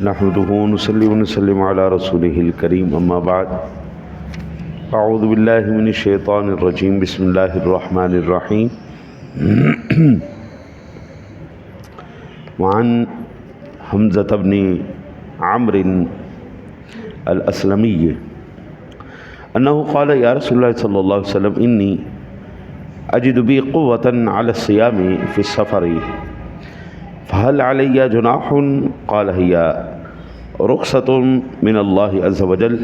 نحمده ونصلي ونسلم على رسوله الكريم اما بعد اعوذ باللہ من الشیطان الرجیم بسم اللہ الرحمن الرحیم وعن حمزة بن عمرو الاسلمی انه قال یا رسول اللہ صلی اللہ علیہ وسلم انی اجد بی قوة على الصيام في السفر فهل علی جناح قال هي رخصة من الله عز وجل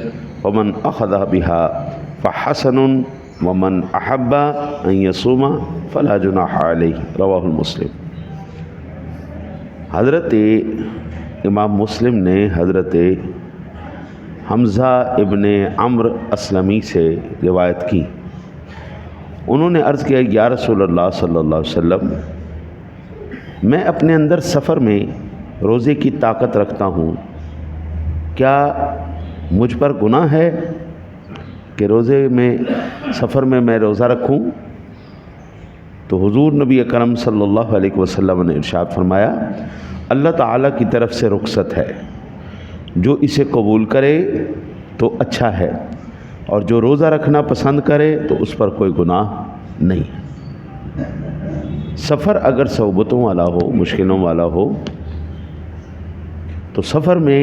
ومن أخذ بها فحسن ومن أحب أن يصوم فلا جناح عليه رواہ مسلم۔ حضرت امام مسلم نے حضرت حمزہ ابن عمرو اسلمی سے روایت کی۔ انہوں نے عرض کیا یا رسول اللہ صلی اللہ علیہ وسلم، میں اپنے اندر سفر میں روزے کی طاقت رکھتا ہوں، کیا مجھ پر گناہ ہے کہ روزے میں سفر میں روزہ رکھوں؟ تو حضور نبی اکرم صلی اللہ علیہ وسلم نے ارشاد فرمایا اللہ تعالیٰ کی طرف سے رخصت ہے، جو اسے قبول کرے تو اچھا ہے، اور جو روزہ رکھنا پسند کرے تو اس پر کوئی گناہ نہیں۔ سفر اگر صعوبتوں والا ہو، مشکلوں والا ہو، تو سفر میں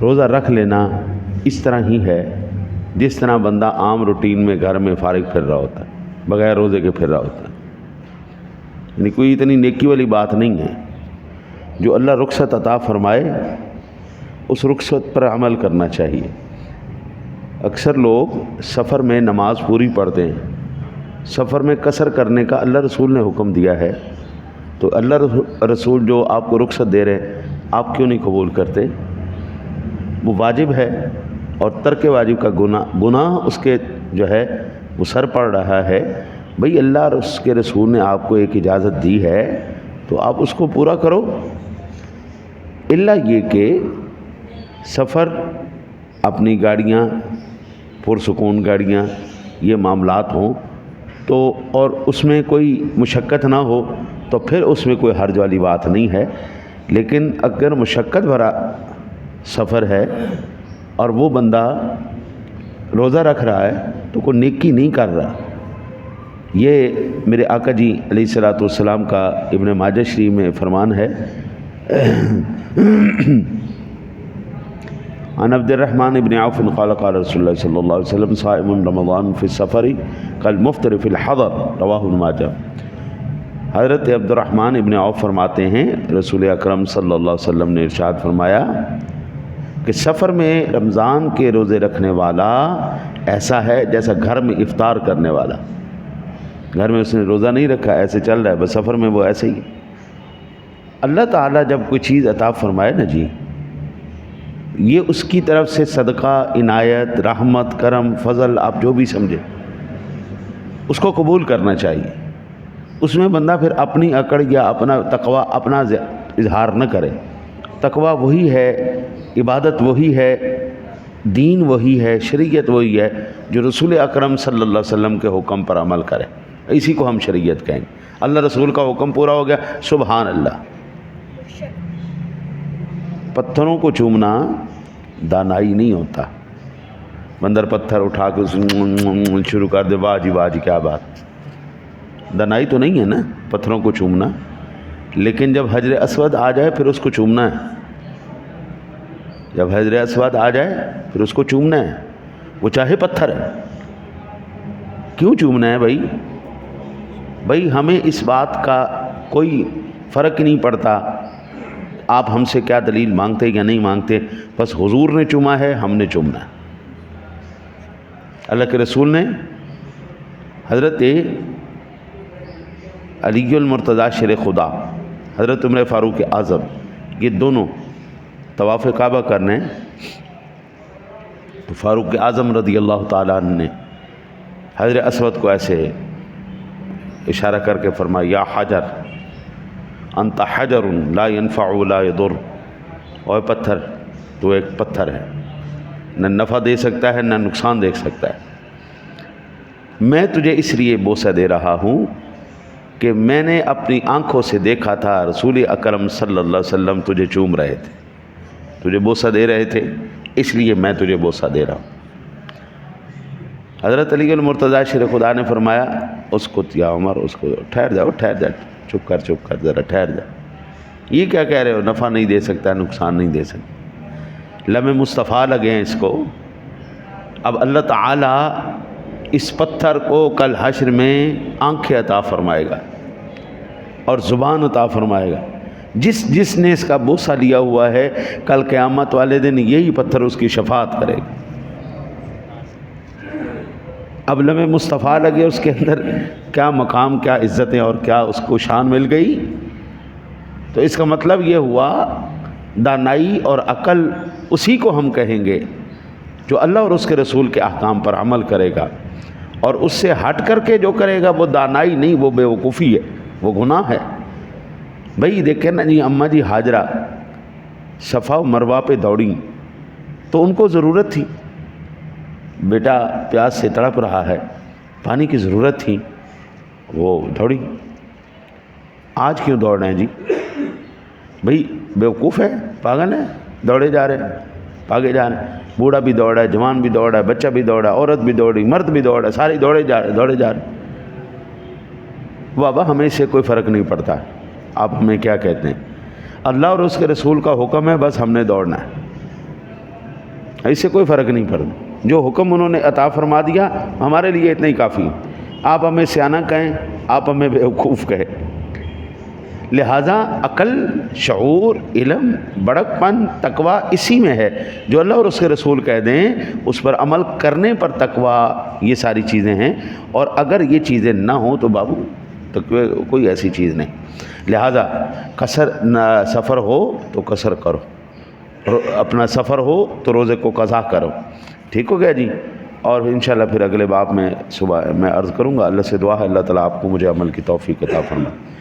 روزہ رکھ لینا اس طرح ہی ہے جس طرح بندہ عام روٹین میں گھر میں فارغ پھر رہا ہوتا ہے، بغیر روزے کے پھر رہا ہوتا ہے۔ یعنی کوئی اتنی نیکی والی بات نہیں ہے۔ جو اللہ رخصت عطا فرمائے اس رخصت پر عمل کرنا چاہیے۔ اکثر لوگ سفر میں نماز پوری پڑھتے ہیں، سفر میں قصر کرنے کا اللہ رسول نے حکم دیا ہے، تو اللہ رسول جو آپ کو رخصت دے رہے ہیں آپ کیوں نہیں قبول کرتے؟ وہ واجب ہے، اور ترک واجب کا گناہ اس کے جو ہے وہ سر پڑ رہا ہے۔ بھئی اللہ اور اس کے رسول نے آپ کو ایک اجازت دی ہے تو آپ اس کو پورا کرو، الا یہ کہ سفر اپنی گاڑیاں پرسکون گاڑیاں یہ معاملات ہوں تو، اور اس میں کوئی مشقت نہ ہو تو پھر اس میں کوئی حرج والی بات نہیں ہے۔ لیکن اگر مشقت بھرا سفر ہے اور وہ بندہ روزہ رکھ رہا ہے تو کوئی نیکی نہیں کر رہا۔ یہ میرے آقا جی علیہ الصلوۃ والسلام کا ابن ماجہ شریف میں فرمان ہے عن عبد الرحمن ابن عوف قال قال رسول اللہ صلی اللہ علیہ وسلم صائم رمضان فی السفر کالمفطر فی الحضر رواہ ابن ماجہ۔ حضرت عبد الرحمن ابن عوف فرماتے ہیں رسول اکرم صلی اللہ علیہ وسلم نے ارشاد فرمایا کہ سفر میں رمضان کے روزے رکھنے والا ایسا ہے جیسا گھر میں افطار کرنے والا۔ گھر میں اس نے روزہ نہیں رکھا، ایسے چل رہا ہے، بس سفر میں وہ ایسے ہی۔ اللہ تعالیٰ جب کوئی چیز عطا فرمائے نا جی، یہ اس کی طرف سے صدقہ، عنایت، رحمت، کرم، فضل، آپ جو بھی سمجھے، اس کو قبول کرنا چاہیے۔ اس میں بندہ پھر اپنی اکڑ یا اپنا تقوی اپنا اظہار نہ کرے۔ تقوی وہی ہے، عبادت وہی ہے، دین وہی ہے، شریعت وہی ہے جو رسول اکرم صلی اللہ علیہ وسلم کے حکم پر عمل کرے، اسی کو ہم شریعت کہیں گے۔ اللہ رسول کا حکم پورا ہو گیا، سبحان اللہ۔ پتھروں کو چومنا دانائی نہیں ہوتا۔ بندر پتھر اٹھا کے شروع کر دے، واہ جی کیا بات، دانائی تو نہیں ہے نا پتھروں کو چومنا۔ لیکن جب حجر اسود آ جائے پھر اس کو چومنا ہے، جب حجر اسود آ جائے پھر اس کو چومنا ہے، وہ چاہے پتھر ہے۔ کیوں چومنا ہے بھائی ہمیں اس بات کا کوئی فرق نہیں پڑتا آپ ہم سے کیا دلیل مانگتے یا نہیں مانگتے، بس حضور نے چوما ہے، ہم نے چومنا ہے۔ اللہ کے رسول نے حضرت علی المرتضیٰ شیر خدا، حضرت عمر فاروق اعظم، یہ دونوں طواف کعبہ کرنے، تو فاروق اعظم رضی اللہ تعالیٰ عنہ نے حجر اسود کو ایسے اشارہ کر کے فرمایا یا حجر انت حجر لا ينفع لا يضر، اور پتھر تو ایک پتھر ہے، نہ نفع دے سکتا ہے نہ نقصان دے سکتا ہے۔ میں تجھے اس لیے بوسہ دے رہا ہوں کہ میں نے اپنی آنکھوں سے دیکھا تھا رسول اکرم صلی اللہ علیہ وسلم تجھے چوم رہے تھے، تجھے بوسہ دے رہے تھے اس لیے میں تجھے بوسہ دے رہا ہوں۔ حضرت علی المرتضیٰ شیر خدا نے فرمایا اس کو یا عمر اس کو ٹھہر جاؤ چپ کر ذرا ٹھہر جا، یہ کیا کہہ رہے ہو؟ نفع نہیں دے سکتا، نقصان نہیں دے سکتا۔ لمحے مصطفیٰ لگے ہیں اس کو۔ اب اللہ تعالیٰ اس پتھر کو کل حشر میں آنکھیں عطا فرمائے گا اور زبان عطا فرمائے گا۔ جس نے اس کا بوسہ لیا ہوا ہے کل قیامت والے دن یہی پتھر اس کی شفاعت کرے گا۔ اب لمحے مصطفیٰ لگے، اس کے اندر کیا مقام، کیا عزتیں اور کیا اس کو شان مل گئی۔ تو اس کا مطلب یہ ہوا دانائی اور عقل اسی کو ہم کہیں گے جو اللہ اور اس کے رسول کے احکام پر عمل کرے گا، اور اس سے ہٹ کر کے جو کرے گا وہ دانائی نہیں، وہ بیوقوفی ہے، وہ گناہ ہے۔ بھئی دیکھیں نا جی، اماں جی ہاجرہ صفا و مروہ پہ دوڑیں تو ان کو ضرورت تھی، بیٹا پیاس سے تڑپ رہا ہے، پانی کی ضرورت تھی، وہ دوڑی۔ آج کیوں دوڑ رہے ہیں جی؟ بھئی بیوقوف ہے، پاگل ہے، دوڑے جا رہے ہیں، بھاگے جا رہے ہیں۔ بوڑھا بھی دوڑا ہے، جوان بھی دوڑا ہے، بچہ بھی دوڑا ہے، عورت بھی دوڑی، مرد بھی دوڑا ہے، سارے دوڑے جا رہے۔ بابا ہمیں اس سے کوئی فرق نہیں پڑتا، آپ ہمیں کیا کہتے ہیں؟ اللہ اور اس کے رسول کا حکم ہے، بس ہم نے دوڑنا ہے، اس سے کوئی فرق نہیں پڑتا۔ جو حکم انہوں نے عطا فرما دیا ہمارے لیے اتنا ہی کافی ہے۔ آپ ہمیں سیانہ کہیں، آپ ہمیں بیوقوف کہیں۔ لہٰذا عقل، شعور، علم، بڑک پن، تقویٰ اسی میں ہے۔ جو اللہ اور اس کے رسول کہہ دیں اس پر عمل کرنے پر تقویٰ، یہ ساری چیزیں ہیں۔ اور اگر یہ چیزیں نہ ہوں تو بابو تقویٰ کوئی ایسی چیز نہیں۔ لہٰذا سفر ہو تو قصر کرو، اپنا سفر ہو تو روزے کو قضا کرو، ٹھیک ہو گیا جی؟ اور انشاءاللہ پھر اگلے باب میں صبح میں عرض کروں گا۔ اللہ سے دعا ہے اللہ تعالیٰ آپ کو مجھے عمل کی توفیق عطا فرمائے۔